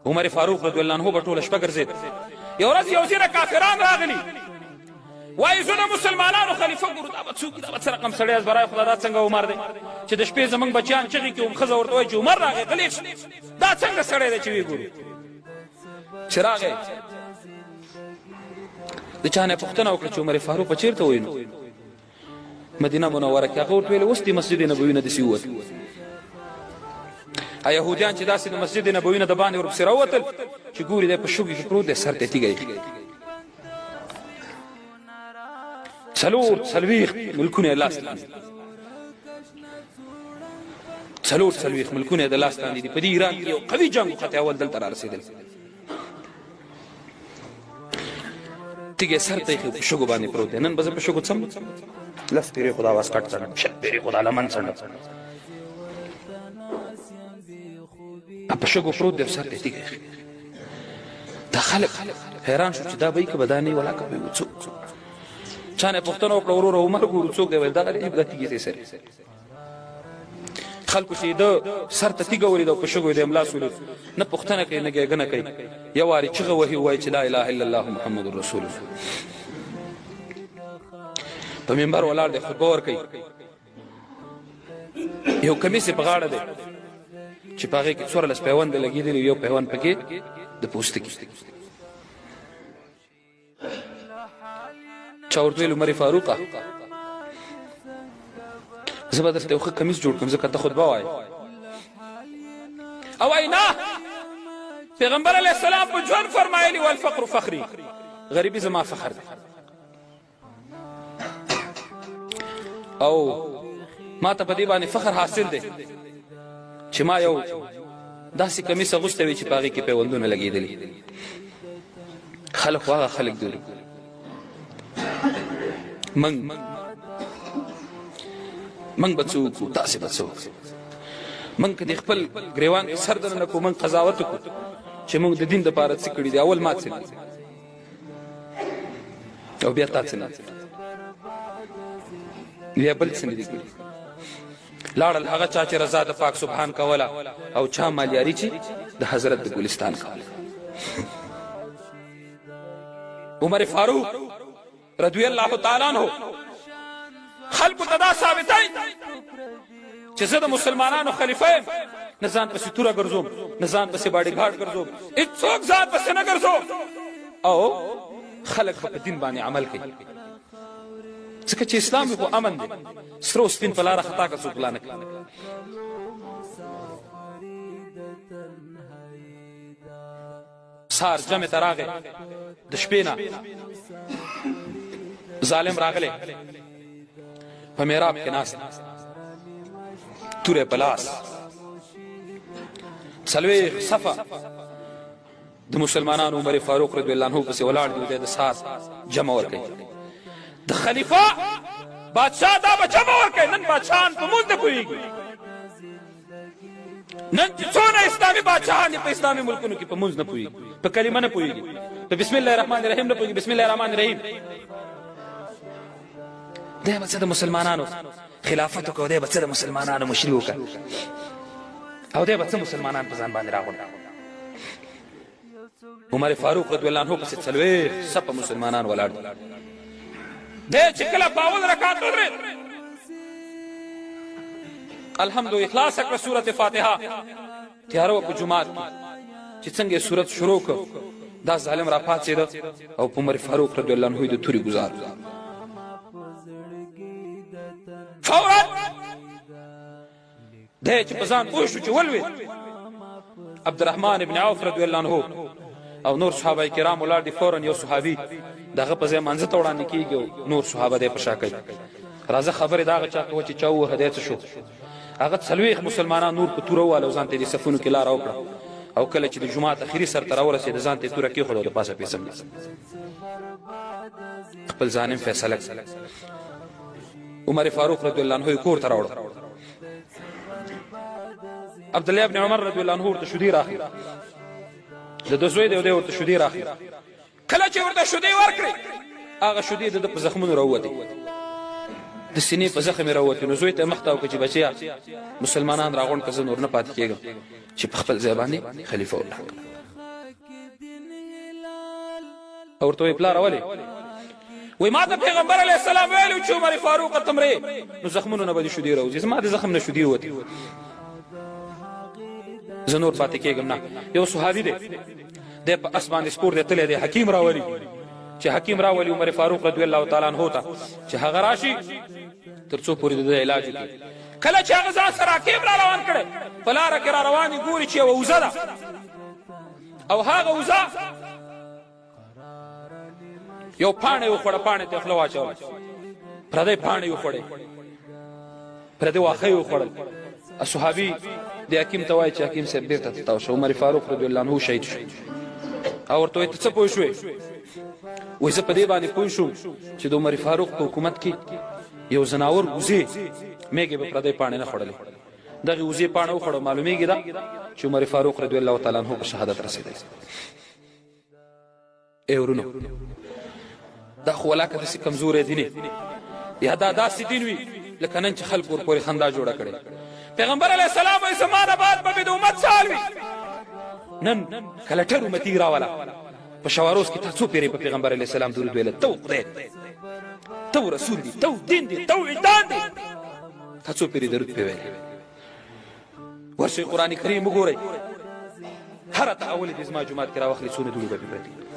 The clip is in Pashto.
عمر فاروق رضی الله عنه به ټوله شپه ګرځېد. یو ورځ یو ځینې کافران راغلي، وایي زه د مسلمانانو خلیفه ګورو، دا به څوک وي، دا به څه رقم سړی ازبرای خدا، دا څنګه عمر دی چې د شپې زموږ بچیان چغې کوي، ښځه ورته وایي چې عمر راغی غلی شه، دا څنګه سړی دی چې ویې ګورو. چې راغی د چا نه پوښتنه وکړه چې عمر فاروق به چېرته وایي، نو مدینه منوره کې هغه ورته ویل اوس د مسجد نبوي نه داسې ووتل. یهودیان چې داسې د مسجد نبوي نه د باندې ورپسې راووتل چې ګوري دی په شګو کې پروت دی، سر ته تیږه ایښې، څلوېښت ملکونه یې لاس لاندې، څلوېښت ملکونه یې د لاس لاندې دي. په دې ایران کې یو قوي جنګ وخت اول دلته را رسېدل، تیږه سر ته ایښې په شګو باندې پروت دی. نن به زه په شګو څم 10 پیرې خو د اواز کټ څنډم، 6 پیرې خو د لمن څنډم، په شګو پروت دی، سر ته تیږه ایښې. دا خلک حیران شو چې دا به یې که به دا نه وي ولا که به یې څوک. چا نه پوښتنه وکړه وروره عمر ګورو څوک دی، ویل دغه دی، دا تیږې دی سرې. خلکو چې د سر ته تیږه ولیده او په شګو یې د املاس ولید، نه پوښتنه کوي نه ګیږنه کوي، یو وارې چغه وهي ووایي چې لا اله الا الله محمد رسول الله. په منبر ولاړ دی، خطبه ورکوي، یو کمیس یې په غاړه دی چې په هغې کې 14 پیونده لګېدلي، یو پیوند پکې د پوستکي. چا ورته ویل عمر فاروقه زه به درته یو ښه کمیس جوړ کړم ځکه ته خطبه وایې. او وایي نه، پیغمبر علیه السلام په ژوند فرمایلي والفقر فخري، غریبي زما فخر دی. او ما ته په دې باندې فخر حاصل دی چې ما یو داسې کمیس اغوستی وي چې په هغې کې پیوندونه لګېدلي. خلک خو هغه خلک دي، منګ به څه وکړو، تاسې به څه وکړو. منګ که د خپل ګریوان کې سر دننه کړو، منګ قضاوت وکړو چې موږ د دین دپاره څه کړي دي. اول ما څه دي او بیا تا څه نه دي، بیا بل څه نه دي کړي. لاړل هغه چا چې رضا د پاک سبحان کوله، او چا مالیاري چې د حضرت د ګلستان کوله. عمر فاروق رضی الله تعالی عنہ خلکو ته دا ثابتوي چې زه د مسلمانانو خلیفه یم، نه ځان پسې توره ګرځوم، نه ځان پسې باډي ګارډ ګرځوم، هېڅوک ځان پسې نه ګرځوم، او خلک به په دین باندې عمل کوي. ځکه چې اسلام خو امن دی، سره او سپین په لاره خطا که څوک غلا نه کوي. سهار جمع ته راغی، د شپې نه ظالم راغلی، په محراب کې ناست، توره په لاس، 40 صفه د مسلمانانو عمر فاروق رضی الله عنه پسې ولاړ دي، د سهار جمع ورکوي. د خلیفه بادشاه دا به جمع ورکوي. نن بادشاهان په مونځ نه پوهېږي، نن چې څونه اسلامي بادشاهان دي په اسلامي ملکونو کې په مونځ نه پوهېږي، په کلمه نه پوهېږي، په بسم الله الرحمن الرحیم نه پوهېږي. بسم الله الرحمن الرحیم دی به څه د مسلمانانو خلافت وکړه، دی به څه د مسلمانانو مشري وکړه، او دی به څه مسلمانان په ځان باندې راغونډ. عمر فاروق رضی الله عنه پسې 40 صفه مسلمانان ولاړ دي. دی چې کله په اول رکعت ودرېد، الحمد اخلاص کړه سورت فاتحه، تیاره وه په جومات کې چې څنګه یې سورت شروع کړ، دا ظالم را پاڅېده او په عمر فاروق رضی الله عنه د تورې ګزار فورا دی چې په ځان پوه شو چې ولوېد. عبدالرحمن ابن عوف رضی الله عنه او نور صحابه کرام ولاړ دي. فورا یو صحابي دغه په ځای منځه ته وړاندې کېږي او نور صحابه دی په شا کوي. راځه خبرې د هغه چا کوه چې چا ووهه دی څه شو. هغه 40 مسلمانان نور په توره وواله او ځان ته یې د صفونو کې لاره وکړه، او کله چې د جومات اخري سر ته راورسېد ځان ته یې توره کېښوده او د پاسه پیسم خپل ظالم فیصله کړه. عمر فاروق رضی الله عنه یې کور ته راوړه. عبدالله ابن عمر رضی الله عنه ورته شودې راخلي، د ده زوی دی او دی ورته شودې راخلي. کله چې ورته شودې ورکړې، هغه شودې د ده په زخمونو راووتې، د سینې په زخم یې راووتې. نو زوی ته یې مخ ته وکړه چې بچیا مسلمانان راغونډ که زه نور نه پاتې کېږم چې په خپل ځای باندې خلیفه الله کړه. او ورته وایي پلاره ولې وایي ما ته پیغمبر علیه السلام ویلي چې عمر فاروقه ته مرې نو زخمونو نه به دې شودې راوځي زما د زخم نه شودې ووتې زه نور پاتې کېږم نه یو صحابي دی دی په اس باندې سپور دی تللی دی حکیم راولي چې حکیم راولي عمر فاروق رضی الله تعالی عنه ته چې هغه راشي تر څو پورې د علاج وکړي کله چې هغه ځان سره حکیم را روان کړی په لاره کې را روان دي ګوري چې یوه اوزه ده او هغه اوزه یو پاڼه یې وخوړه پاڼې ته خوله واچوله پردی پاڼې یې وخوړې پردی واښه یې وخوړل صحابي د حکیم ته وایي چې حکیم صاحب بېرته تاو شه عمر فاروق رضی الله عنه شهید شو او ورته وایي ته څه پوه شوې وایي زه په دې باندې پوه شوم چې د عمر فاروق په حکومت کې یو زناور وزې میږې به پردی پاڼې نه خوړلې دغې وزې پاڼه وخوړه معلومیږي ده چې عمر فاروق رضی الله تعالی عنه په شهادت رسېدلی ای ورونو دا خو ولاکه داسې کمزوری دین یا دا داسې دین وي لکه نن چې خلکو ورپورې خندا جوړه کړې پیغمبر علیه السلام وایي زما نه بعد به مې د امت سال وي نن کلټر امتي راوله په شواروز کې تا څو پیرې په پیغمبر علیه السلام درود ویله ته خدای ته رسول دی ته دین دی ته وجدان دی تا څو پیرې درود پې ویلې ورشئ قرآن کریم وګورئ هره ته اولې دې زما جومات کې راواخلې څونه دروغه پې پرتې